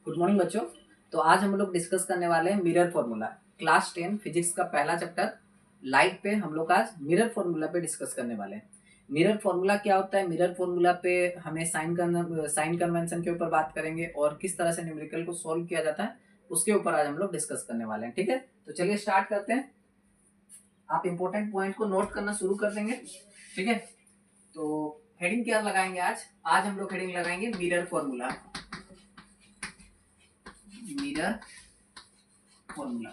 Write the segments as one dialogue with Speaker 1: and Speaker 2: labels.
Speaker 1: Good morning बच्चों। तो आज हम लोग डिस्कस करने वाले हैं मिरर फॉर्मूला। क्लास 10 फिजिक्स का पहला चैप्टर लाइट पे हम लोग आज मिरर फॉर्मूला पे डिस्कस करने वाले हैं। मिरर फॉर्मूला क्या होता है, मिरर फॉर्मूला पे हमें साइन कन्वेंशन के ऊपर बात करेंगे और किस तरह से न्यूमेरिकल को सॉल्व किया जाता है उसके ऊपर आज हम लोग डिस्कस करने वाले हैं। ठीक है, तो चलिए स्टार्ट करते हैं। आप इंपॉर्टेंट पॉइंट को नोट करना शुरू कर देंगे। ठीक है, तो हेडिंग क्या लगाएंगे आज? आज हम लोग हेडिंग लगाएंगे मिरर फॉर्मूला। मिरर फॉर्मूला,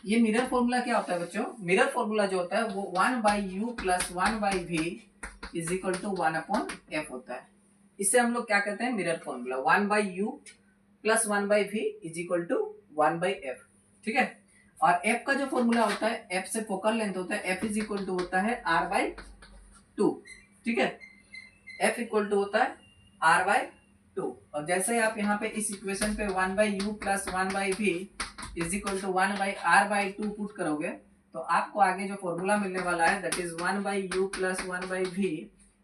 Speaker 1: ये मिरर फॉर्मूला क्या होता है बच्चों? मिरर फॉर्मूला जो होता है वो 1/u plus 1/v is equal to 1/f होता है। इससे हम लोग क्या कहते हैं? Mirror formula 1/u plus 1/v is equal to 1/f। ठीक है, और f का जो फॉर्मूला होता है, f से फोकल लेंथ होता है, f इज इक्वल टू होता है r/2। ठीक है, f इक्वल टू होता है r/2। और जैसे ही आप यहाँ पे इस इक्वेशन पे 1/u plus 1/v is equal to 1/r/2 put करोगे तो आपको आगे जो फॉर्मूला मिलने वाला है that is 1/u plus 1/v।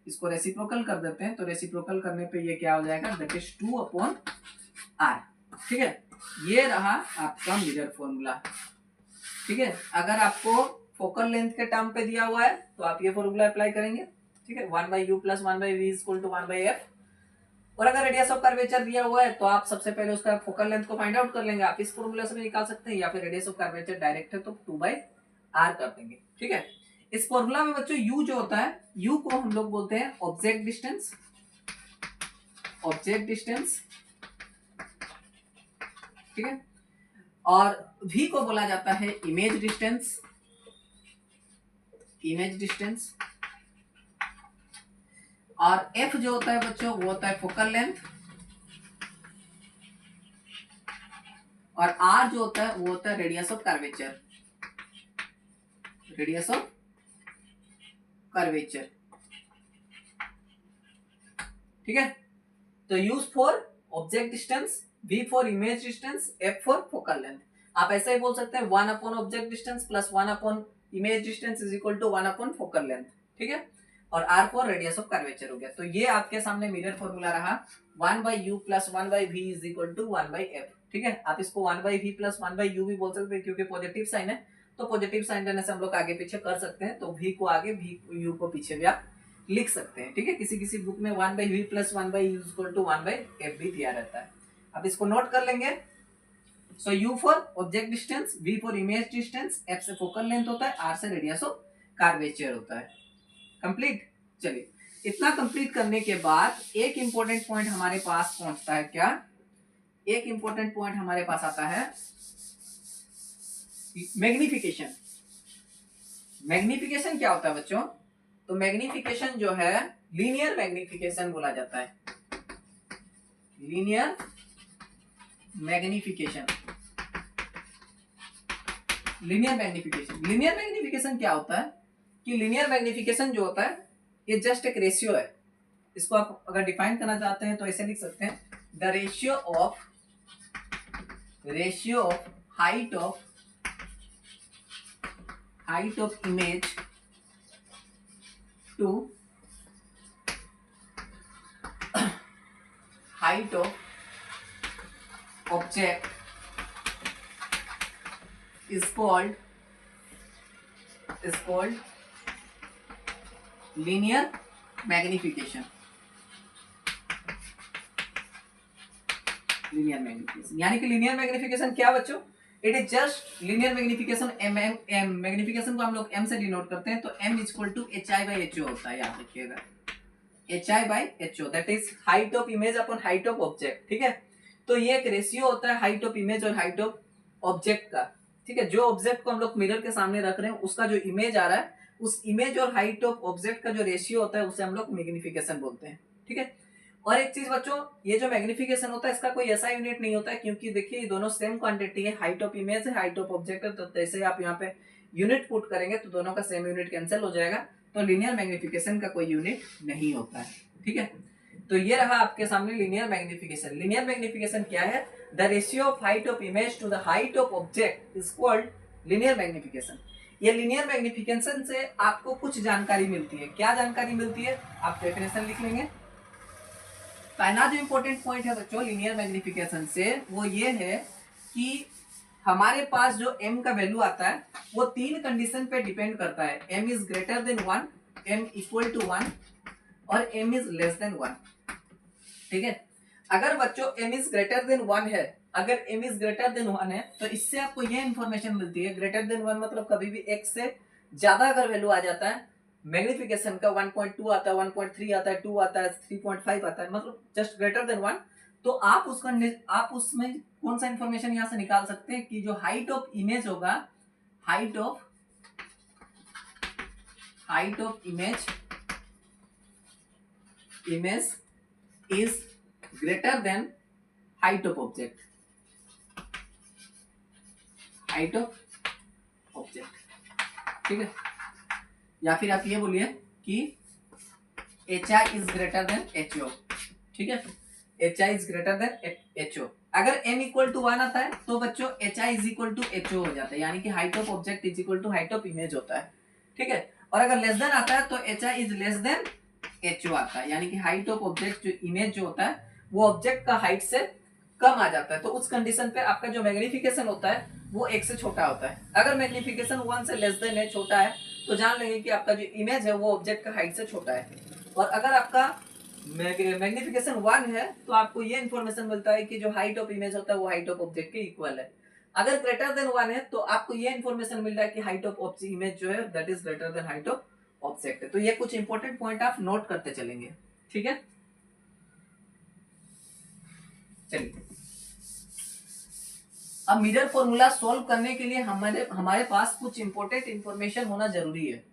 Speaker 1: इसको रेसिप्रोकल कर देते हैं, तो रेसिप्रोकल करने पे ये क्या हो जाएगा? That is 2/r। ठीक है, ये रहा आपका मिरर फॉर्मूला। ठीक है, अगर आपको फोकल लेंथ के टर्म पे दिया हुआ है तो आप ये फॉर्मूला अप्लाई करेंगे। ठीक है, 1/u plus 1/v is equal to 1/f। और अगर रेडियस ऑफ कर्वेचर दिया हुआ है तो आप सबसे पहले उसका फोकल लेंथ को फाइंड आउट कर लेंगे। आप इस फॉर्मूला से भी निकाल सकते हैं, या फिर रेडियस ऑफ कर्वेचर डायरेक्ट है तो 2/r कर देंगे। ठीक है, इस फॉर्मूला में बच्चों u जो होता है, u को हम लोग बोलते हैं ऑब्जेक्ट डिस्टेंस। ऑब्जेक्ट डिस्टेंस, ठीक है, और v को बोला जाता है इमेज डिस्टेंस। इमेज डिस्टेंस, और f जो होता है बच्चों वो होता है फोकल लेंथ, और r जो होता है वो होता है radius of curvature. Radius of curvature, ठीक है। तो u for object distance, v for image distance, f for focal length. आप ऐसा ही बोल सकते हैं 1 object distance plus 1 image distance is equal to 1 focal length. ठीक है, और r for radius of curvature हो गया। तो ये आपके सामने मिरर फॉर्मूला रहा 1/u plus 1/v is equal to 1/f। ठीक है, आप इसको 1/v प्लस 1/u भी बोल सकते हैं क्योंकि पॉजिटिव साइन है, तो पॉजिटिव साइन रहने से हम लोग आगे पीछे कर सकते हैं। तो v को आगे, v u को पीछे भी आप लिख सकते हैं। ठीक है, किसी किसी बुक में 1/v plus 1/u equal to 1/f भी दिया रहता है। अब इसको नोट कर लेंगे। सो u for object distance, v for image distance, f से फोकल लेंथ होता है, r से रेडियस ऑफ कर्वेचर होता है। कंप्लीट। चलिए, इतना कंप्लीट करने के बाद एक इंपॉर्टेंट पॉइंट हमारे पास पहुंचता है। क्या? एक इंपॉर्टेंट पॉइंट हमारे पास आता है मैग्निफिकेशन। मैग्निफिकेशन क्या होता है बच्चों? तो मैग्निफिकेशन जो है लीनियर मैग्निफिकेशन बोला जाता है। Linear magnification. Linear magnification, linear magnification क्या होता है कि लीनियर मैग्निफिकेशन जो होता है ये जस्ट एक रेशियो है। इसको आप अगर डिफाइन करना चाहते हैं तो ऐसे लिख सकते हैं, the ratio of height of image to height of object is called linear magnification। linear magnification यानी कि linear magnification क्या बच्चों? It is just linear magnification। m magnification को हम लोग m से डिनोट करते हैं, तो m is equal to hi/ho होता है। याद रखिएगा hi/ho, that is height of image upon height of object. ठीक है, तो ये एक रेशियो होता है हाइट ऑफ इमेज और हाइट ऑफ ऑब्जेक्ट का। ठीक है, जो ऑब्जेक्ट को हम लोग मिरर के सामने रख रहे हैं उसका जो इमेज आ रहा है, उस इमेज और हाइट ऑफ ऑब्जेक्ट का जो रेशियो होता है उसे हम लोग मैग्निफिकेशन बोलते हैं। ठीक है, और एक चीज बच्चों, ये जो मैग्निफिकेशन होता है इसका कोई ऐसा यूनिट नहीं होता है, क्योंकि देखिए ये दोनों सेम क्वांटिटी है। हाइट ऑफ इमेज है, हाइट ऑफ ऑब्जेक्ट है, तो जैसे आप यहाँ पे यूनिट पुट करेंगे तो दोनों का सेम यूनिट कैंसिल हो जाएगा। तो लीनियर मैग्निफिकेशन का कोई यूनिट नहीं होता है। ठीक है, तो ये रहा आपके सामने लीनियर मैग्निफिकेशन। लीनियर मैग्निफिकेशन क्या है? The ratio of height of image to the height of object is called linear magnification. ये लीनियर मैग्निफिकेशन से आपको कुछ जानकारी मिलती है। क्या जानकारी मिलती है? आप डेफिनेशन लिख लेंगे। पहला जो इंपॉर्टेंट पॉइंट है बच्चों लीनियर मैग्निफिकेशन से वो ये है कि हमारे पास जो m का वैल्यू आता है वो तीन कंडीशन पे डिपेंड करता है। m is greater than 1, m equal to 1 और m इज लेस देन 1। ठीक है, अगर बच्चों m इज ग्रेटर देन 1 है, अगर m इज ग्रेटर देन 1 है तो इससे आपको ये इंफॉर्मेशन मिलती है, ग्रेटर देन 1 मतलब कभी भी x से ज्यादा अगर वैल्यू आ जाता है मैग्निफिकेशन का 1.2 आता है, 1.3 आता है, 2 आता है, 3.5 आता है, मतलब जस्ट ग्रेटर देन 1, तो आप उसमें कौन सा इंफॉर्मेशन यहां से निकाल सकते हैं कि जो हाइट ऑफ इमेज होगा, height of image is greater than height of object, height of object. ठीक है, या फिर आप ये बोलिए कि HI is greater than HO। ठीक है, HI is greater than HO। अगर m इक्वल टू 1 आता है तो बच्चों HI is equal to HO हो जाता है, यानी कि height of object is equal to height of image होता है। ठीक है, और अगर लेस देन आता है तो HI is less than HO आता है, यानी कि हाइट ऑफ ऑब्जेक्ट जो इमेज जो होता है वो ऑब्जेक्ट का हाइट से कम आ जाता है। तो उस कंडीशन पे आपका जो मैग्निफिकेशन होता है वो 1 से छोटा होता है। अगर मैग्निफिकेशन 1 से लेस देन है, छोटा है, तो जान लेंगे कि आपका जो इमेज है वो ऑब्जेक्ट का हाइट से छोटा है। और अगर आपका मैग्निफिकेशन 1 है तो आपको ये इंफॉर्मेशन मिलता है कि जो हाइट ऑफ इमेज होता है वो हाइट ऑफ ऑब्जेक्ट के इक्वल है। अगर ग्रेटर देन 1 है तो आपको ये इंफॉर्मेशन मिल रहा है कि हाइट ऑफ इमेज जो है that is greater than height of object है। तो ये कुछ इंपॉर्टेंट पॉइंट आप नोट करते चलेंगे। ठीक है, चलिए अब मिरर फॉर्मूला सॉल्व करने के लिए हमारे पास कुछ इंपॉर्टेंट इंफॉर्मेशन होना जरूरी है,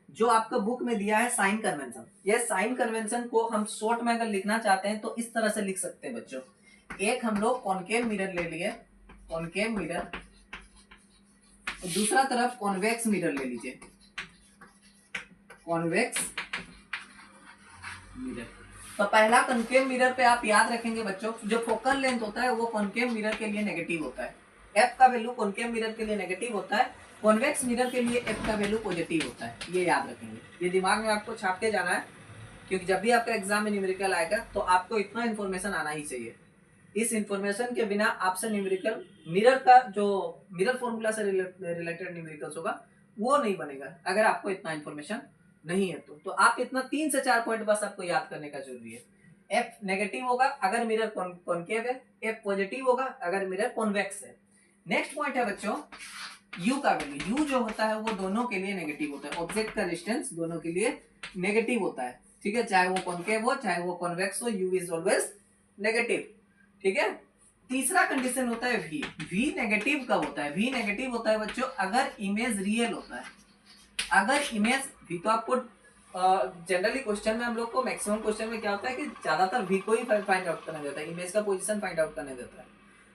Speaker 1: जो आपका बुक में दिया है साइन कन्वेंशन। ये साइन कन्वेंशन को हम शॉर्ट में अगर लिखना चाहते हैं तो इस तरह से लिख सकते हैं बच्चों। एक हम लोग कॉनकेव मिरर ले लिए, कॉनकेव मिरर, और दूसरा तरफ कॉन्वेक्स मिरर ले लीजिए, कॉन्वेक्स मिरर। तो पहला कॉनकेव मिरर पे आप याद रखेंगे बच्चों, जो फोकल लेंथ होता है वो कॉनकेव मिरर के लिए नेगेटिव होता है। एफ का वैल्यू कॉनकेव मिरर के लिए नेगेटिव होता है, कॉन्वेक्स मिरर के लिए एफ का वैल्यू पॉजिटिव होता है। ये याद रखेंगे, ये दिमाग में आपको छाप के जाना है, क्योंकि जब भी आपका एग्जाम में न्यूमेरिकल आएगा तो आपको इतना इन्फॉर्मेशन आना ही चाहिए। इस इन्फॉर्मेशन के बिना आपसे न्यूमेरिकल मिरर का जो मिरर फॉर्मूला से रिलेटेड न्यूमेरिकल्स होगा वो नहीं बनेगा अगर आपको इतना इन्फॉर्मेशन नहीं है। तो आप इतना 3 से 4 पॉइंट बस आपको याद करने का जरूरी है। एफ नेगेटिव होगा अगर मिरर कॉनकेव है, एफ पॉजिटिव होगा अगर मिरर कॉन्वेक्स है। नेक्स्ट पॉइंट है बच्चों यू का वैल्यू। यू जो होता है वो दोनों के लिए नेगेटिव होता है, ऑब्जेक्ट का डिस्टेंस दोनों के लिए नेगेटिव होता है। ठीक है, चाहे वो कॉनकेव हो चाहे वो कॉन्वेक्स हो, यू इज ऑलवेज नेगेटिव। ठीक है, तीसरा कंडीशन होता है वी। वी नेगेटिव कब होता है? वी नेगेटिव होता है बच्चों अगर इमेज रियल होता है। अगर इमेज वी, तो आपको जनरली क्वेश्चन में हम लोग को मैक्सिमम क्वेश्चन में क्या होता है कि ज्यादातर वी को ही फाइंड आउट करने देता है, इमेज का पोजीशन फाइंड आउट करने देता है।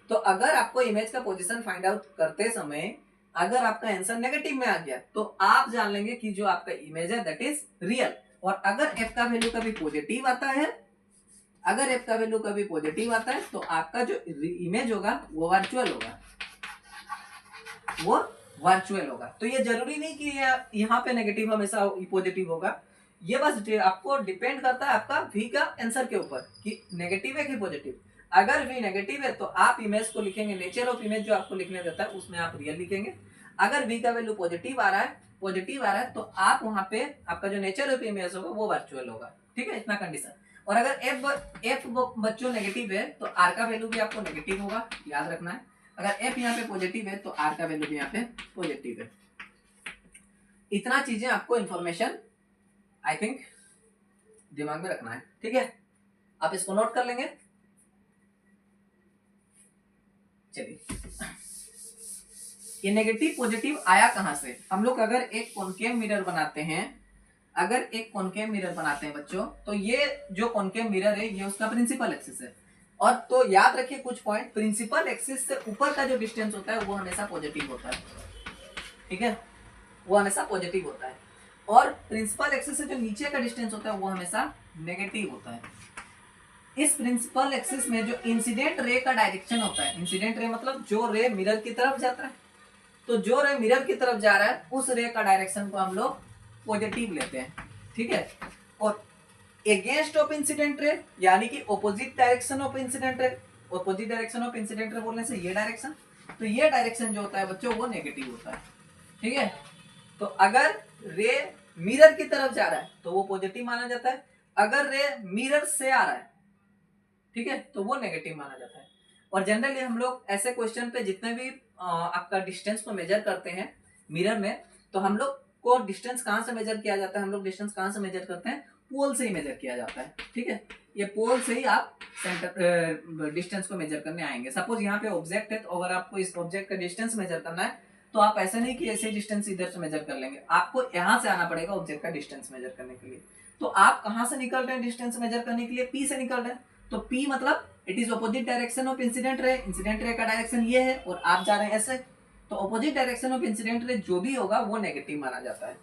Speaker 1: तो अगर आपको इमेज का पोजीशन फाइंड आउट करते समय अगर आपका आंसर नेगेटिव में आ गया तो आप जान लेंगे कि जो आपका इमेज है दैट इज रियल। और अगर एफ का वैल्यू कभी पॉजिटिव आता है, अगर एफ का वैल्यू कभी पॉजिटिव आता है तो आपका जो इमेज होगा वो वर्चुअल होगा, वो वर्चुअल होगा। तो ये जरूरी नहीं कि यहाँ पे नेगेटिव हमेशा पॉजिटिव होगा, ये बस आपको डिपेंड करता है आपका वी का आंसर के ऊपर कि नेगेटिव है कि पॉजिटिव। अगर वी नेगेटिव है तो आप इमेज को लिखेंगे, नेचर ऑफ इमेज जो आपको लिखने देता है उसमें आप रियल लिखेंगे। अगर वी का वैल्यू पॉजिटिव आ रहा है तो आप वहां पे आपका जो नेचर ऑफ इमेज होगा वो वर्चुअल होगा। ठीक है, इतना कंडीशन। और अगर एफ बच्चों नेगेटिव है तो आर का वैल्यू भी आपको नेगेटिव होगा, याद रखना है। अगर एफ यहाँ पे पॉजिटिव है तो आर का वैल्यू भी यहाँ पे पॉजिटिव है। इतना चीजें आपको इंफॉर्मेशन आई थिंक दिमाग में रखना है। ठीक है, आप इसको नोट कर लेंगे। चलिए, ये नेगेटिव पॉजिटिव आया कहां से? हम लोग अगर एक कॉनकेव मिरर बनाते हैं, अगर एक कॉनकेव मिरर बनाते हैं बच्चों, तो ये जो कॉनकेव मिरर है ये उसका प्रिंसिपल एक्सिस है। और तो याद रखिए कुछ पॉइंट, प्रिंसिपल एक्सिस से ऊपर का जो डिस्टेंस होता है वो हमेशा पॉजिटिव होता है। ठीक है, वो हमेशा पॉजिटिव होता है। और प्रिंसिपल एक्सिस से जो नीचे का डिस्टेंस होता है वो हमेशा नेगेटिव होता है। इस प्रिंसिपल एक्सिस में जो इंसिडेंट रे का डायरेक्शन होता है, इंसिडेंट रे मतलब जो रे मिरर की तरफ जाता है, तो जो रे मिरर की तरफ जा रहा है उस रे का डायरेक्शन को हम लोग पॉजिटिव लेते हैं। ठीक है, और अगेंस्ट ऑफ इंसिडेंट रे यानी कि opposite direction of incident ray, opposite direction of incident ray बोलने से ये डायरेक्शन, तो ये डायरेक्शन जो होता है बच्चों वो नेगेटिव होता है, ठीक है। तो अगर रे मिरर की तरफ जा रहा है तो वो पॉजिटिव माना जाता है, अगर रे मिरर से आ रहा है, ठीक है, तो वो नेगेटिव माना जाता है। और जनरली हम लोग ऐसे क्वेश्चन पे जितने भी आपका डिस्टेंस को मेजर करते हैं मिरर में, तो हम लोग को डिस्टेंस कहाँ से मेजर किया जाता है, हम लोग डिस्टेंस कहाँ से मेजर करते हैं, पोल से ही मेजर किया जाता है, ठीक है। ये पोल से ही आप सेंटर डिस्टेंस को मेजर करने आएंगे। सपोज यहाँ पे ऑब्जेक्ट है, तो अगर आपको इस ऑब्जेक्ट का डिस्टेंस मेजर करना है तो आप ऐसा नहीं कि ऐसे डिस्टेंस इधर से मेजर कर लेंगे, आपको यहाँ से आना पड़ेगा ऑब्जेक्ट का डिस्टेंस मेजर करने के लिए। तो आप कहाँ से निकल रहे हैं डिस्टेंस मेजर करने के लिए, पी से निकल रहे हैं, तो पी मतलब it is opposite direction of incident ray, incident ray का डायरेक्शन ये है और आप जा रहे हैं ऐसे, तो opposite direction of incident ray जो भी होगा वो नेगेटिव माना जाता है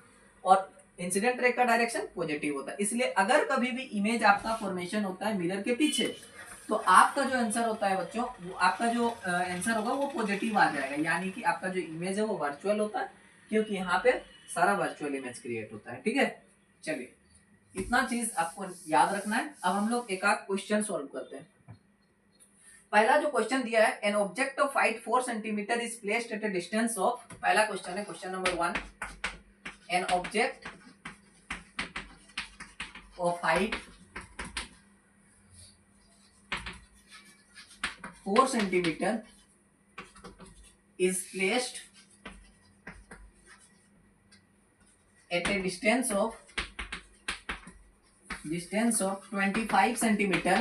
Speaker 1: और इंसिडेंट रे का डायरेक्शन पॉजिटिव होता है। इसलिए अगर कभी भी इमेज आपका फॉर्मेशन होता है मिरर के पीछे, तो आपका जो आंसर होता है बच्चों, वो आपका जो आंसर होगा वो पॉजिटिव आ जाएगा, यानी कि आपका जो इमेज है वो वर्चुअल होता है, क्योंकि यहाँ पे सारा वर्चुअल इमेज क्रिएट होता है, ठीक है। चलिए इतना चीज आपको याद रखना है। अब हम लोग एक आध क्वेश्चन सॉल्व करते हैं। पहला जो क्वेश्चन दिया है, an object of height 4 centimetre is placed at a distance of, पहला क्वेश्चन है question number 1, an object of height 4 centimeter is placed at a distance of 25 centimeter,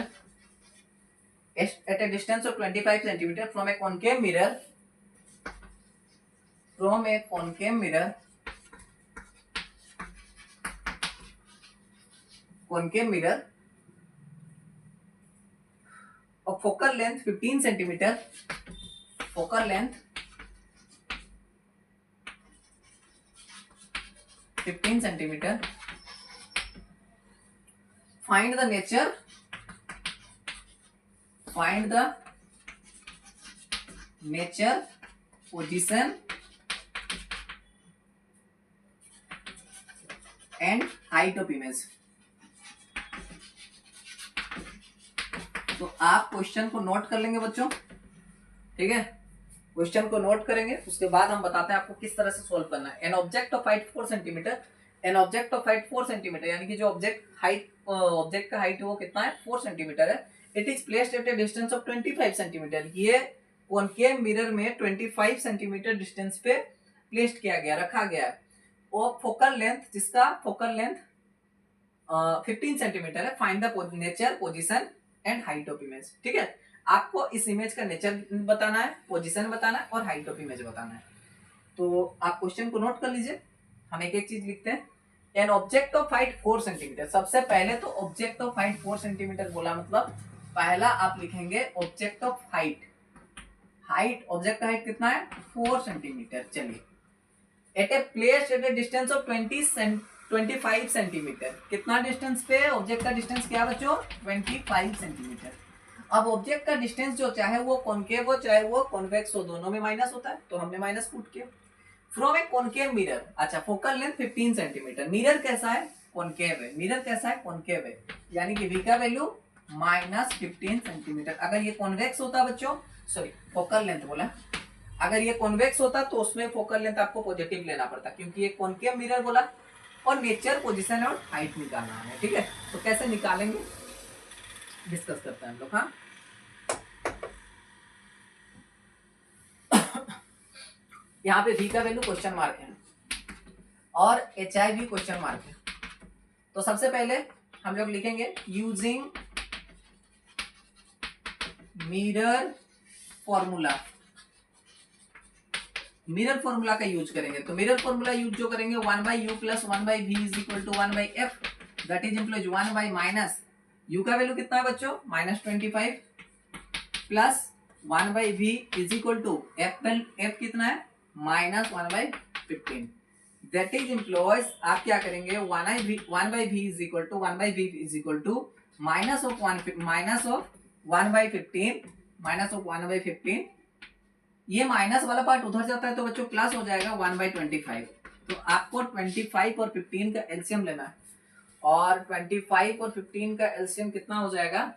Speaker 1: at a distance of 25 centimeter from a concave mirror, of focal length 15 centimeter, focal length 15 centimeter. Find the nature position and height of image. तो आप question को note कर लेंगे बच्चों, ठीक है, question को note करेंगे, उसके बाद हम बताते हैं आपको किस तरह से सोल्व करना है। An object of height 4 centimetre, an object of height 4 centimetre यानी कि जो ऑब्जेक्ट का हाइट है वो कितना है, 4 सेंटीमीटर है। It is placed at a distance of 25 centimetre, ये कॉनकेव मिरर में 25 सेंटीमीटर डिस्टेंस पे प्लेस्ड किया गया, रखा गया है। और फोकल लेंथ, जिसका फोकल लेंथ 15 सेंटीमीटर है। Find the nature, position and height of image, ठीक है। आपको इस इमेज का नेचर बताना है, पोजीशन बताना है और हाइट ऑफ इमेज बताना है। तो आप क्वेश्चन को नोट कर लीजिए, हम एक एक चीज लिखते हैं। An object of height 4 centimetre, सबसे पहले तो ऑब्जेक्ट ऑफ हाइट 4 सेंटीमीटर बोला मतलब पहला आप लिखेंगे object of height, object height कितना है, 4 सेंटीमीटर। चलिए, at a place at a distance of 25 centimetre, कितना डिस्टेंस पे ऑब्जेक्ट का डिस्टेंस क्या बच्चों, 25 सेंटीमीटर। अब ऑब्जेक्ट का डिस्टेंस जो चाहे वो कॉनकेव हो चाहे वो कॉन्वेक्स हो, दोनों में माइनस होता है, तो हमने माइनस पुट किया। फ्रॉम ए कॉनकेव मिरर, अच्छा फोकल लेंथ 15 सेंटीमीटर, मिरर कैसा है, कॉनकेव है, मिरर कैसा है, कॉनकेव है, यानी कि v का वैल्यू -15 सेंटीमीटर। अगर ये कॉन्वेक्स होता बच्चों, सॉरी फोकल लेंथ बोला, अगर ये कॉन्वेक्स होता तो उसमें फोकल लेंथ आपको पॉजिटिव लेना पड़ता, क्योंकि ये कॉनकेव मिरर बोला। और नेचर, पोजीशन और हाइट निकालना है, ठीक है। तो कैसे निकालेंगे डिस्कस करते हैं हम लोग। हाँ, यहाँ पे v का वैल्यू क्वेश्चन मार्क है और hi भी क्वेश्चन मार्क है। तो सबसे पहले हम लोग लिखेंगे using mirror formula, mirror formula का यूज करेंगे। तो मिरर फॉर्मूला यूज जो करेंगे 1/u + 1/v = 1/f, that is implies 1/ minus u का वैल्यू कितना है बच्चों, -25 प्लस 1/v f कितना है, -1/15, दैट इज इम्प्लॉयज आप क्या करेंगे 1/v = -1/15 ये माइनस वाला पार्ट उधर जाता है तो बच्चों प्लस हो जाएगा 1/25। तो आपको 25 और 15 का एलसीएम लेना है। और 25 और 15 का एलसीएम कितना हो जाएगा?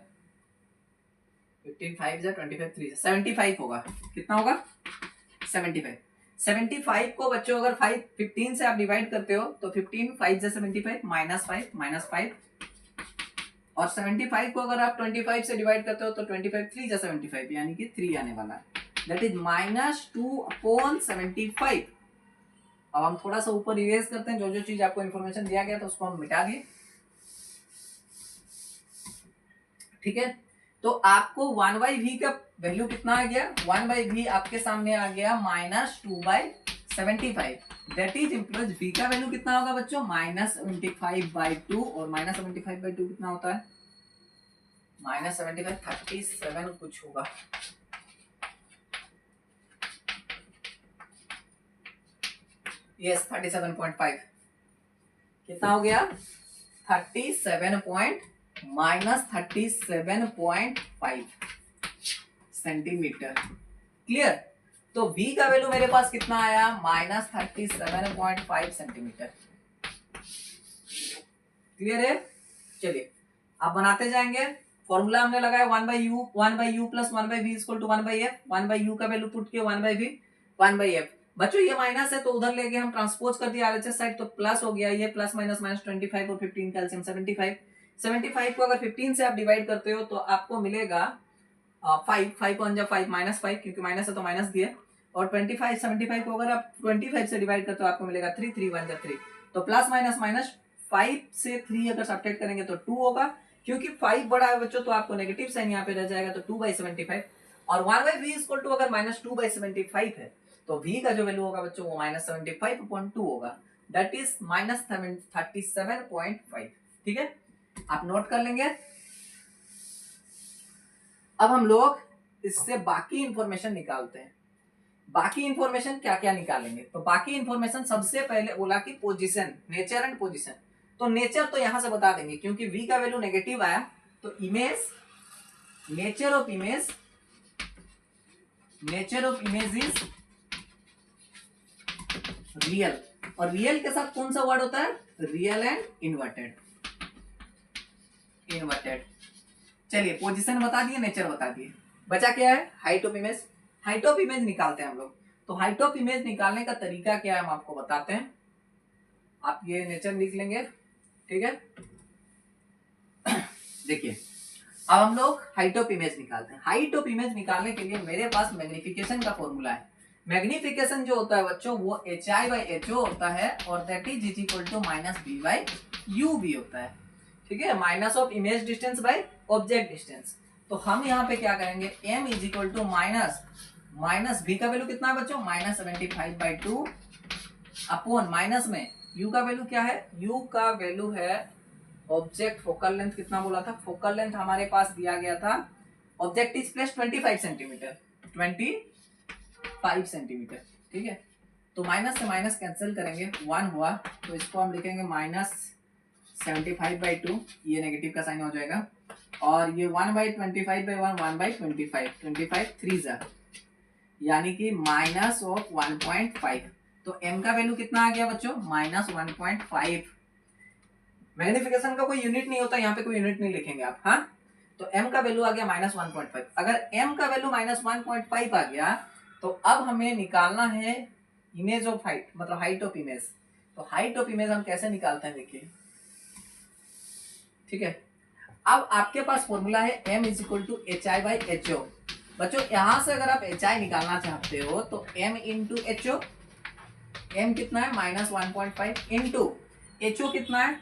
Speaker 1: 15 5 जा 25 3 75 होगा। कितना होगा? 75। 75 को बच्चों अगर 15 से आप डिवाइड करते हो तो 15 5 जा 75 -5 और 75 को अगर आप 25 से डिवाइड करते हो तो 25 3 जा 75 यानी कि 3 आने वाला है। That is -2/75। अब हम थोड़ा सा ऊपर इरेज करते हैं, जो जो चीज आपको इन्फॉर्मेशन दिया गया था उसको हम मिटा दिए। ठीक है, तो आपको 1/v का वैल्यू कितना आ गया? 1/v आपके सामने आ गया -2/75। दैट इज इम्प्लॉज v का वैल्यू कितना होगा बच्चों? -75/2 और -75/2 कितना होता है? -75 37 कुछ होगा। यस 37.5 कितना हो गया? 37.5 सेंटीमीटर। क्लियर? तो v का वैल्यू मेरे पास कितना आया? -37.5 सेंटीमीटर। क्लियर है? चलिए आप बनाते जाएंगे। फॉर्मूला हमने लगाया 1/u plus 1/v equal to 1/f। 1/u का वैल्यू पुट किया 1/v 1/f। बच्चों ये माइनस है तो उधर लेके हम ट्रांसपोज कर दिया आरएचएस साइड, तो प्लस हो गया। ये प्लस माइनस -25 और 15 का एलसीएम 75। 75 को अगर 15 से आप डिवाइड करते हो तो आपको मिलेगा 5 को अंजा 5 -5 क्योंकि माइनस है तो माइनस दिए। और 25 75 को अगर आप 25 से डिवाइड करते हो आपको मिलेगा 3 3 1 जा 3। तो प्लस माइनस -5 से 3 अगर सब्ट्रैक्ट करेंगे तो 2 होगा। क्योंकि 5 बड़ा है बच्चों तो आपको नेगेटिव साइन यहाँ पे रह जाएगा, तो 2/75। और 1/v इक्वल टू अगर -2/75 है तो v का जो वैल्यू होगा बच्चों वो -75/2 होगा। That is -37.5। ठीक है, आप नोट कर लेंगे। अब हम लोग इससे बाकी इंफॉर्मेशन निकालते हैं। बाकी इंफॉर्मेशन क्या क्या निकालेंगे? तो बाकी इंफॉर्मेशन सबसे पहले बोला कि पोजीशन, नेचर एंड पोजीशन। तो नेचर तो यहां से बता देंगे क्योंकि v का वैल्यू नेगेटिव आया, तो image, nature of image is real. और रियल के साथ कौन सा वर्ड होता है? Real and inverted. चलिए पोजीशन बता दिए, नेचर बता दिए, बचा क्या है? Height of image. Height of image निकालते हैं हम लोग। तो हाइट ऑफ इमेज निकालने का तरीका क्या है हम आपको बताते हैं। आप ये नेचर लिख लेंगे। ठीक है, देखिए अब हम लोग हाइट ऑफ इमेज निकालते हैं। हाइट ऑफ इमेज निकालने के लिए मेरे पास मैग्निफिकेशन का फॉर्मूला है। मैग्निफिकेशन जो होता है बच्चों वो HI/HO होता है और that is equal to -B/U भी होता है। ठीक है, minus of image distance by object distance. तो हम यहाँ पे क्या करेंगे? m is equal to minus v का वैल्यू कितना है बच्चों? -75/2 अपॉन माइनस में u का वैल्यू क्या है? u का वैल्यू है ऑब्जेक्ट फोकल लेंथ। कितना बोला था? फोकल लेंथ हमारे पास दिया गया था, object is place 25 centimetre. 25 centimetre. ठीक है, तो माइनस से माइनस कैंसिल करेंगे, 1 हुआ, तो इसको हम लिखेंगे -75/2। ये नेगेटिव का साइन हो जाएगा। और ये 1/25/1 1/25 25 3 जा यानी कि -1.5। तो m का वैल्यू कितना आ गया बच्चों? -1.5। मैग्निफिकेशन का कोई यूनिट नहीं होता, यहाँ पे कोई यूनिट नहीं लिखेंगे आप। हाँ, तो m का वैल्यू आ गया -1.5। अगर m का वैल्यू -1.5 आ गया तो अब हमें निकालना है इमेज ऑफ हाइट, मतलब हाइट ऑफ इमेज। तो हाइट ऑफ इमेज हम कैसे निकालते हैं देखिए। ठीक है, अब आपके पास फॉर्मूला है m is equal to HI/HO। बच्चों यहां से अगर आप HI निकालना चाहते हो तो m इंटू HO। m कितना है? -1.5 इंटू HO कितना है?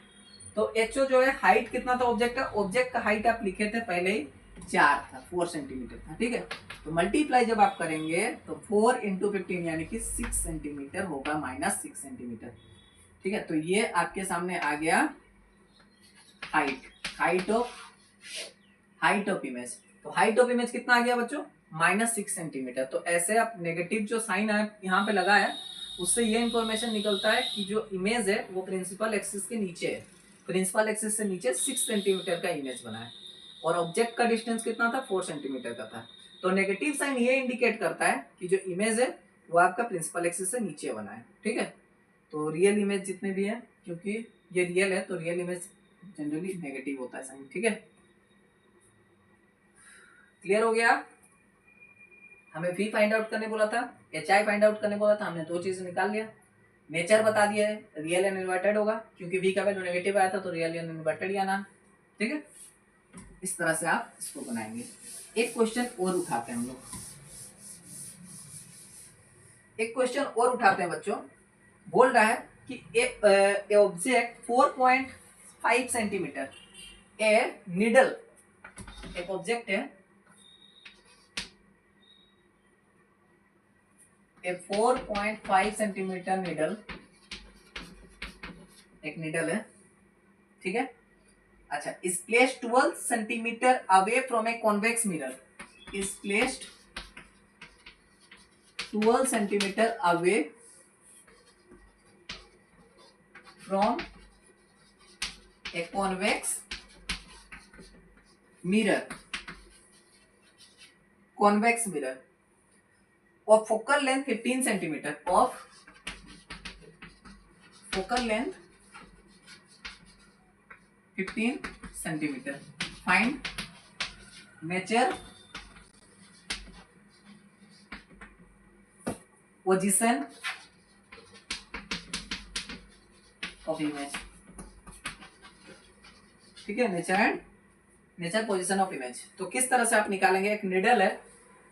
Speaker 1: तो HO जो है हाइट कितना था ऑब्जेक्ट का? ऑब्जेक्ट का हाइट आप लिखे थे पहले ही 4 था, 4 सेंटीमीटर था। ठीक है, तो मल्टीप्लाई जब आप करेंगे तो 4 इंटू 15 यानी कि 6 सेंटीमीटर होगा, -6 सेंटीमीटर। ठीक है, तो ये आपके सामने आ गया हाइट ऑफ इमेज। तो हाइट ऑफ इमेज कितना आ गया बच्चों? -6 सेंटीमीटर। तो ऐसे आप नेगेटिव जो साइन है यहाँ पे लगा है उससे ये इंफॉर्मेशन निकलता है कि जो इमेज है वो प्रिंसिपल एक्सिस के नीचे है। प्रिंसिपल एक्सिस से नीचे 6 सेंटीमीटर का इमेज बना है और ऑब्जेक्ट का डिस्टेंस कितना था? 4 सेंटीमीटर का था। तो नेगेटिव साइन ये इंडिकेट करता है कि जो इमेज है वो आपका प्रिंसिपल एक्सिस से नीचे बना है। ठीक है, तो रियल इमेज जितने भी है, क्योंकि ये रियल है तो रियल इमेज जनरली नेगेटिव होता है साइन, ठीक है। क्लियर हो गया। हमें v फाइंड आउट करने बोला था, hi फाइंड आउट करने बोला था, हमने दो चीज निकाल लिया। नेचर बता दिया है, रियल एंड इन्वर्टेड होगा, क्योंकि v का वैल्यू नेगेटिव आया था तो रियल एंड इन्वर्टेड ही आना, ठीक है। इस तरह से आप इसको बनाएंगे। एक क्वेश्चन और उठाते हैं हम लोग, एक क्वेश्चन और उठाते हैं बच्चों। बोल रहा है कि ए ऑब्जेक्ट 4.5 सेंटीमीटर, ए निडल, एक ऑब्जेक्ट है, ए 4.5 सेंटीमीटर निडल, एक निडल है, ठीक है। अच्छा, is placed 12 centimetre away from a convex mirror, is placed 12 centimetre away from a convex mirror, convex mirror of focal length 15 centimeter, of focal length 15 centimeter. Find nature, position of image, ठीक है। Nature position of image. तो किस तरह से आप निकालेंगे? एक needle है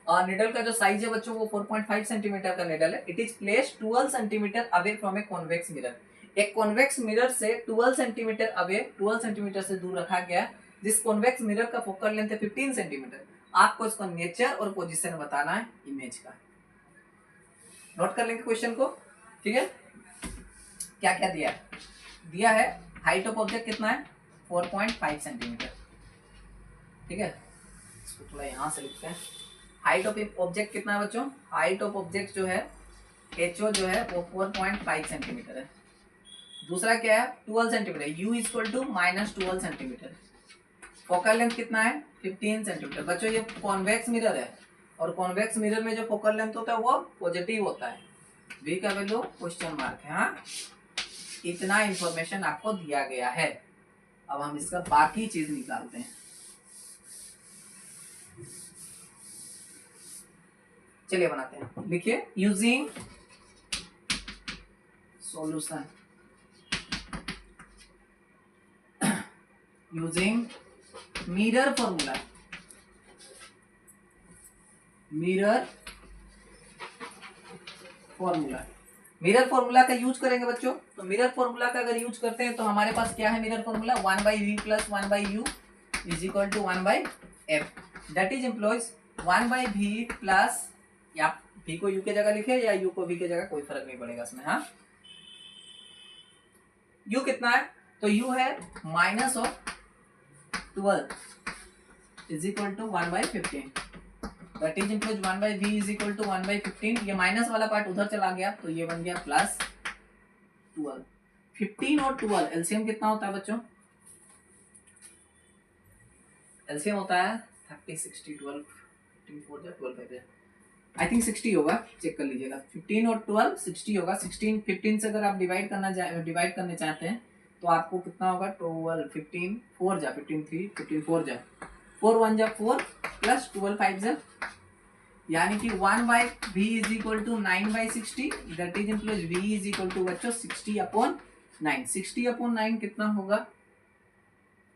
Speaker 1: और निडल का जो साइज है बच्चों वो 4.5 सेंटीमीटर का निडल है। It is placed 12 centimetre away from a convex mirror, एक कॉन्वेक्स मिरर से 12 सेंटीमीटर अवे, 12 सेंटीमीटर से दूर रखा गया, जिस कॉन्वेक्स मिरर का फोकल लेंथ है 15 सेंटीमीटर। आपको इसका नेचर और पोजीशन बताना है इमेज का। नोट कर लेंगे क्वेश्चन को, ठीक है। क्या क्या दिया है? दिया है हाइट ऑफ ऑब्जेक्ट कितना है, 4.5 सेंटीमीटर, ठीक है। इसको थोड़ा यहां से लिखते हैं। हाइट ऑफ ऑब्जेक्ट कितना है बच्चों? हाइट ऑफ ऑब्जेक्ट जो है HO जो है वो 4.5 सेंटीमीटर है। दूसरा क्या है? 12 centimetre, U equal to -12 centimetre. Focal length कितना है? 15 सेंटीमीटर। बच्चों ये कॉन्वेक्स मिरर है और कॉन्वेक्स मिरर में जो फोकल लेंथ होता है वो पॉजिटिव होता है। V का वैल्यू क्वेश्चन मार्क है। हाँ, इतना इंफॉर्मेशन आपको दिया गया है। अब हम इसका बाकी चीज निकालते हैं। चलिए बनाते हैं। लिखिए, using solution, using mirror formula, mirror formula, mirror formula का यूज करेंगे बच्चों। तो मिरर फॉर्मूला का अगर यूज करते हैं तो हमारे पास क्या है? Mirror formula 1/v plus 1/u is equal to 1/f। That is implies 1/v plus, या v को u के जगह लिखे या u को v के जगह, कोई फर्क नहीं पड़ेगा इसमें। हाँ, u कितना है? तो u है -12 is equal to 1/15। That is equal 1/v is equal to 1/15। ये माइनस वाला पार्ट उधर चला गया तो ये बन गया +12। 15 और 12 एलसीएम कितना होता है बच्चों? एलसीएम होता है 30, 60, 12, 15 4 जा 12 5 आई थिंक 60 होगा, चेक कर लीजिएगा। 15 और 12 60 होगा। 16 15 से अगर आप डिवाइड करने चाहते हैं तो आपको कितना होगा? 12 15 4 जा 15 3 15 4 जा 4 1 जा 4 प्लस 12 5 जा, यानी कि 1/v is equal to 9/60। That is implies v is equal to बच्चों 60/9। 60/9 कितना होगा?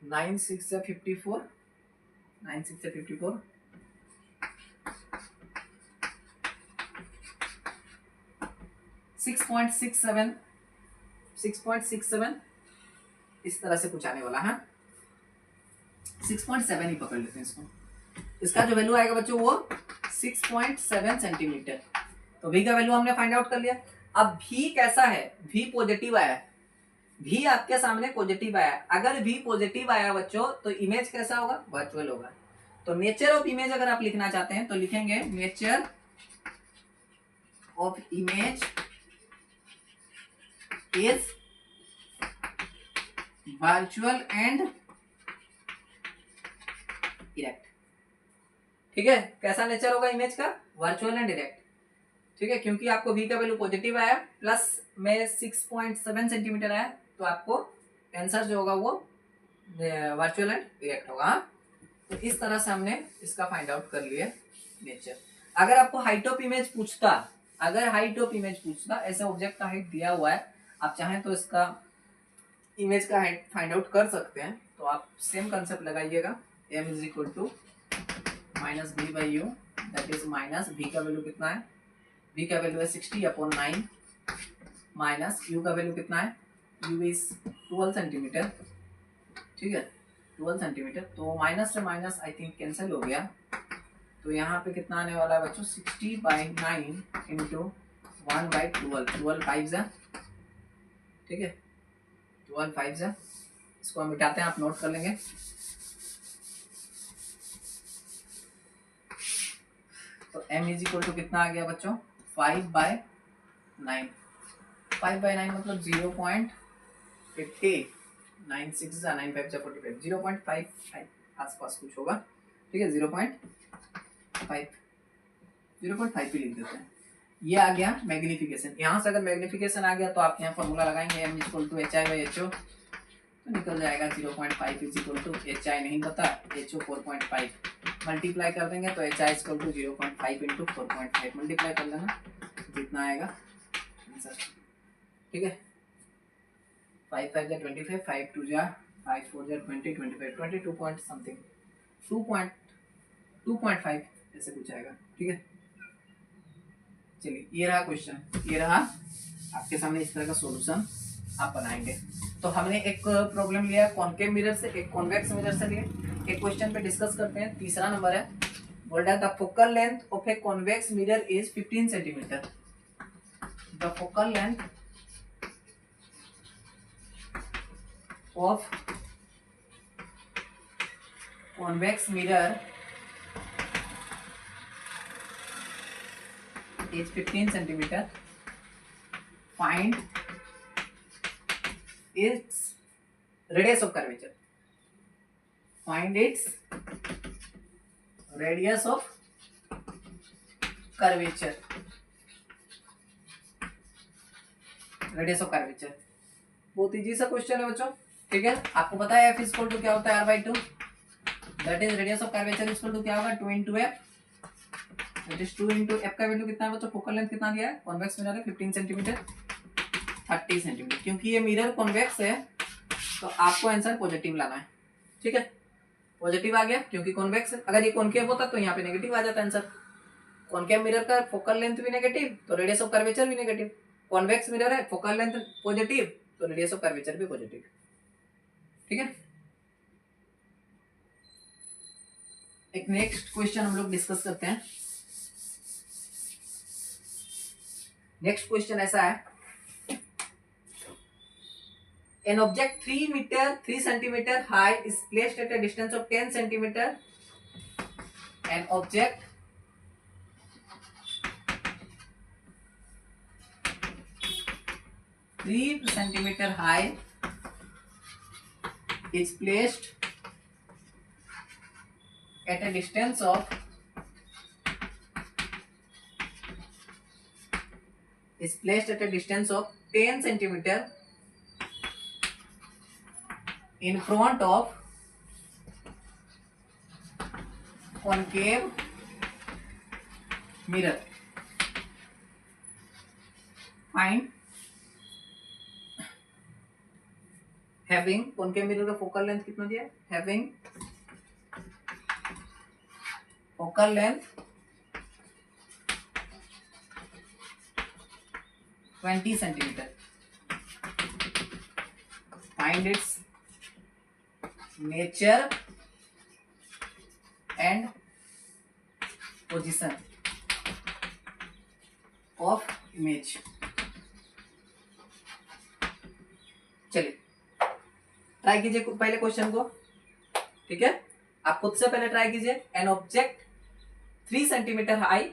Speaker 1: 9 6 जा 54, 9 6 जा 54, 6.67, 6.67 इस तरह से कुछ आने वाला है। 6.7 ही पकड़ लेते हैं इसको। इसका जो वैल्यू आएगा बच्चों वो 6.7 सेंटीमीटर। तो v का वैल्यू हमने फाइंड आउट कर लिया। अब v कैसा है? v पॉजिटिव आया, v आपके सामने पॉजिटिव आया। अगर v पॉजिटिव आया बच्चों तो इमेज कैसा होगा? वर्चुअल होगा। तो नेचर ऑफ इमेज अगर आप लिखना चाहते हैं तो लिखेंगे nature of image is virtual and direct. ठीक है, कैसा नेचर होगा इमेज का? Virtual and direct. ठीक है, क्योंकि आपको v का वैल्यू पॉजिटिव आया प्लस में 6.7 सेंटीमीटर आया तो आपको आंसर जो होगा वो वर्चुअल एंड डायरेक्ट होगा। हाँ? तो इस तरह से हमने इसका फाइंड आउट कर लिया नेचर। अगर आपको हाइट ऑफ इमेज पूछता, अगर हाइट ऑफ इमेज पूछता, ऐसे ऑब्जेक्ट का हाइट दिया हुआ है, आप चाहें तो इसका इमेज का हाइट फाइंड आउट कर सकते हैं, तो आप सेम कंसेप्ट लगाइएगा, m is equal to minus B by U, that is minus v का वैल्यू कितना है, v का वैल्यू है 60/9 माइनस u का वैल्यू कितना है, u इज 12 सेंटीमीटर, ठीक है 12 सेंटीमीटर। तो माइनस से माइनस आई थिंक कैंसिल हो गया, तो यहाँ पे कितना आने वाला है बच्चों, 60/9 इंटू 1/12, 12 5 है, ठीक है 12 5 है। इसको हम मिटाते हैं, आप नोट कर लेंगे। तो m इज इक्वल टू कितना आ गया बच्चों, 5/9, 5/9 मतलब 0.50, 9 6 9 5 45, 0.55 आसपास कुछ होगा, ठीक है 0.5 ही लिख देते हैं। ये आ गया मैग्निफिकेशन। यहाँ से अगर मैग्निफिकेशन आ गया तो आप यहाँ फॉर्मूला लगाएंगे m इक्वल टू HI/HO, तो निकल जाएगा 0.5 इज इक्वल टू HI नहीं पता, HO 4.5, मल्टीप्लाई कर देंगे तो HI equal to 0.5 into 4.5, multiply कर लेना जितना आएगा आंसर, ठीक है 5 5 जा 25, 5 2 जा 5 4 जा 20, 25 22 पॉइंट समथिंग, 2.5 ऐसे कुछ आएगा, ठीक है। चलिए ये रहा क्वेश्चन, ये रहा आपके सामने, इस तरह का सॉल्यूशन आप बनाएंगे। तो हमने एक प्रॉब्लम लिया कॉनकेव मिरर से, एक कॉन्वेक्स मिरर से लिए। एक क्वेश्चन पे डिस्कस करते हैं, तीसरा नंबर है, बोल रहा है the focal length of a convex mirror is 15 centimetre. The focal length of convex mirror is 15 centimeter. Find its radius of curvature. Find its radius of curvature. Radius of curvature. बहुत easy सा question है बच्चों, ठीक है। आपको पता है f equal to क्या होता है r/2, that is radius of curvature equal to क्या होगा 2 into f, that is 2 into f का वैल्यू कितना है बच्चों, फोकल लेंथ कितना दिया है, कॉन्वेक्स मिरर है 15 सेंटीमीटर, 30 सेंटीमीटर। क्योंकि ये मिरर कॉन्वेक्स है तो आपको आंसर पॉजिटिव लाना है, ठीक है। पॉजिटिव आ गया क्योंकि कॉन्वेक्स है, अगर ये कॉनकेव होता तो यहाँ पे नेगेटिव आ जाता आंसर। कॉनकेव मिरर का फोकल लेंथ भी नेगेटिव तो रेडियस ऑफ कर्वेचर भी नेगेटिव, कॉन्वेक्स मिरर है फोकल लेंथ पॉजिटिव तो रेडियस ऑफ कर्वेचर भी पॉजिटिव, ठीक है। एक नेक्स्ट क्वेश्चन हम लोग डिस्कस करते हैं। नेक्स्ट क्वेश्चन ऐसा है, an object 3 meter 3 centimeter high is placed at a distance of 10 centimeter. An object three centimeter high is placed at a distance of 10 centimeter in front of concave mirror. Find having concave mirror का focal length कितना दिया है, having focal length 20 centimeter. Find its nature and position of image. चलिए try कीजिए पहले question को, ठीक है। आप खुद से पहले ट्राई कीजिए। An object 3 centimetre high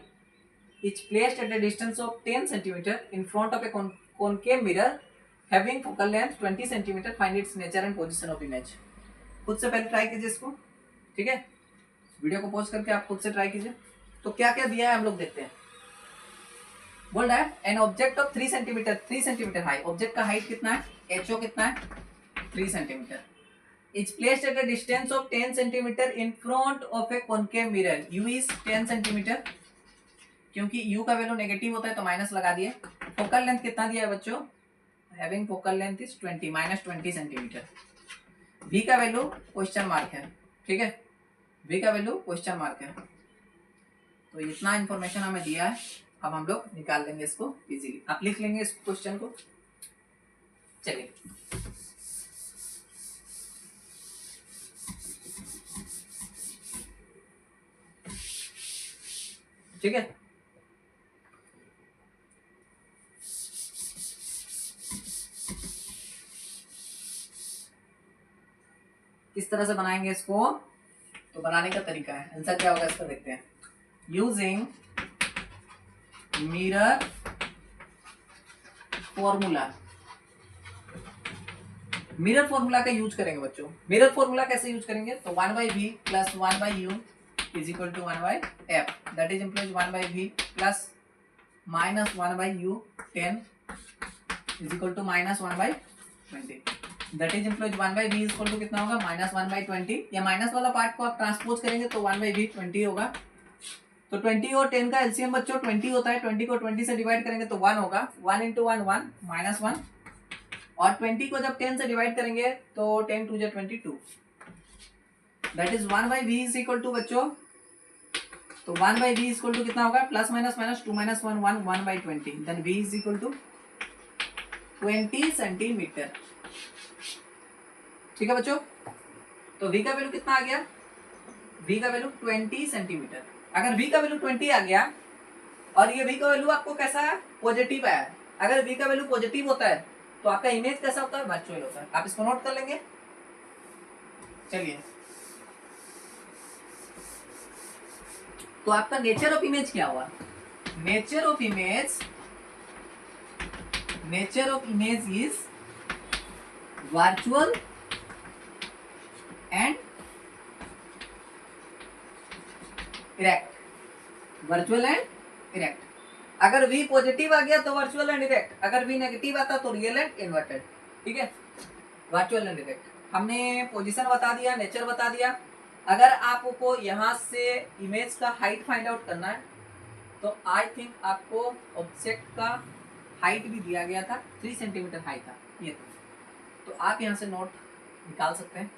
Speaker 1: is placed at a distance of 10 centimeter in front of a concave mirror having focal length 20 centimeter. Find its nature and position of image. खुद से पहले ट्राई कीजिए इसको, ठीक है। वीडियो को pause करके आप खुद से ट्राई कीजिए। तो क्या क्या दिया है हम लोग देखते हैं। बोल रहा है an object of 3 centimetre high, object का हाइट कितना है, एचओ कितना है 3 centimetre. is placed at a distance of 10 centimeter in front of a concave mirror. U is 10 centimeter. क्योंकि U का वैल्यू नेगेटिव होता है तो माइनस लगा दिए. फोकल लेंथ कितना दिया है बच्चों? Having focal length is 20 minus 20 centimetre. V का वैल्यू क्वेश्चन मार्क है. ठीक है, V का वैल्यू क्वेश्चन मार्क है. तो इतना इंफॉर्मेशन हमें दिया है. अब हम लोग निकाल लेंगे इसको इजीली. आप लिख लेंगे इस क्वेश्चन को. चलिए, ठीक है. किस तरह से बनाएंगे इसको? तो बनाने का तरीका है, आंसर क्या होगा इसका देखते हैं. Using mirror formula. Mirror formula का यूज करेंगे बच्चों. मिरर फॉर्मूला कैसे यूज करेंगे? तो 1/v plus 1/u is equal to 1/f. That is implies 1/v plus minus 1/u 10 is equal to minus 1/20. That is implies 1/v is equal to कितना होगा? Minus 1/20. या minus वाला part को आप transpose करेंगे तो 1/v 20 होगा. तो 20 और 10 का एलसीएम बच्चों 20 होता है. 20 को 20 से डिवाइड करेंगे तो 1 होगा. 1 इंटू 1 1 माइनस 1. और 20 को जब 10 से डिवाइड करेंगे तो 10 2 जा 22. That is 1/v is equal to बच्चों, तो 1/v इज इक्वल टू कितना होगा? Plus minus minus 2 minus 1 1 1/20. Then v is equal to 20 centimetre. ठीक है बच्चों. तो v का वैल्यू कितना आ गया? v का वैल्यू 20 सेंटीमीटर. अगर v का वैल्यू 20 आ गया और ये v का वैल्यू आपको कैसा है? पॉजिटिव है. अगर v का वैल्यू पॉजिटिव होता है तो आपका इमेज कैसा होता है? वर्चुअल होता है. आप इसको नोट कर लेंगे. चलिए, तो आपका नेचर ऑफ इमेज क्या हुआ? Nature of image is virtual and erect. Virtual and erect. अगर v पॉजिटिव आ गया तो वर्चुअल एंड इरेक्ट. अगर v नेगेटिव आता तो रियल एंड इन्वर्टेड. ठीक है, वर्चुअल एंड इरेक्ट. हमने पोजीशन बता दिया, नेचर बता दिया. अगर आपको यहाँ से इमेज का हाइट फाइंड आउट करना है तो आई थिंक आपको ऑब्जेक्ट का हाइट भी दिया गया था. 3 सेंटीमीटर हाइट था ये. तो आप यहाँ से नोट निकाल सकते हैं.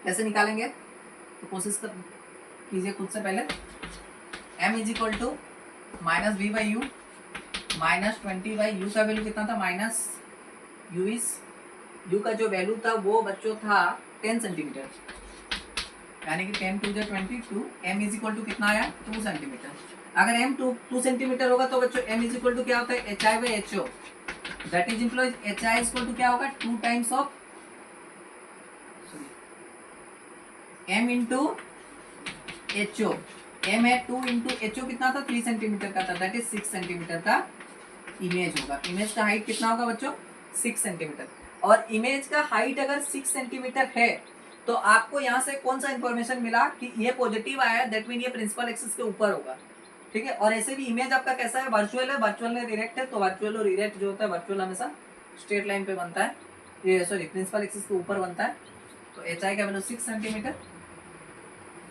Speaker 1: कैसे निकालेंगे? तो कोशिश कीजिए खुद से पहले. m is equal to minus v by U minus 20/u का वैल्यू कितना था? माइनस u इज, u का जो वैल्यू था वो बच्चों था 10 सेंटीमीटर. यानी कि 10 2 22. m इज इक्वल टू कितना आया? 2 सेंटीमीटर. अगर m 2 सेंटीमीटर होगा तो बच्चों m इज इक्वल टू क्या होता है? hi/ho. That is implies hi is equal to क्या होगा? 2 times of m into ho. m है 2 इंटू ho कितना था? 3 सेंटीमीटर का था. दैट इज 6 सेंटीमीटर का इमेज होगा. इमेज का हाइट कितना होगा बच्चों? 6 सेंटीमीटर. और इमेज का हाइट अगर 6 सेंटीमीटर है तो आपको यहाँ से कौन सा इंफॉर्मेशन मिला कि ये पॉजिटिव आया, दैट मीन ये प्रिंसिपल एक्सिस के ऊपर होगा. ठीक है. और ऐसे भी इमेज आपका कैसा है? वर्चुअल है. वर्चुअल में इरेक्ट है. तो वर्चुअल और इरेक्ट जो होता है, वर्चुअल हमेशा स्ट्रेट लाइन पे बनता है, ये सॉरी प्रिंसिपल एक्सिस के ऊपर बनता है. तो एच आई का वैल्यू 6 सेंटीमीटर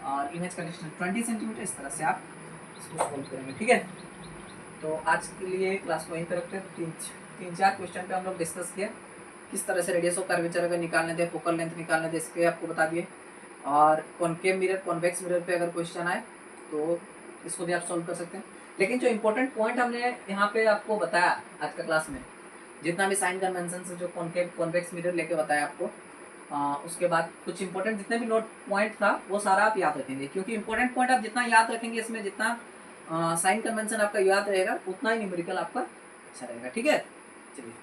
Speaker 1: और इमेज का डिस्टेंस 20 सेंटीमीटर. इस तरह से आप इसको सॉल्व करेंगे. ठीक है. तो आज के लिए क्लास को यहीं पर रखते हैं. 3-4 क्वेश्चन पे हम लोग डिस्कस किया. किस तरह से रेडियस ऑफ कर्वेचर अगर निकालने दे, फोकल लेंथ निकालने दे, इसके आपको बता दिए. और कॉनकेव मिरर, कॉन्वेक्स मिरर पे अगर क्वेश्चन आए तो इसको भी आप सॉल्व कर सकते हैं. लेकिन जो इंपॉर्टेंट पॉइंट हमने यहाँ पे आपको बताया आज का क्लास में, जितना भी साइन कन्वेंशन से जो कॉनकेव कॉन्वेक्स मिरर लेके बताया आपको, उसके बाद कुछ इंपॉर्टेंट जितने भी नोट पॉइंट था वो सारा आप याद रखेंगे. क्योंकि इंपॉर्टेंट पॉइंट आप जितना याद रखेंगे इसमें, जितना साइन कन्वेंशन आपका याद रहेगा, उतना ही न्यूमेरिकल आपका अच्छा रहेगा. ठीक है. चलिए.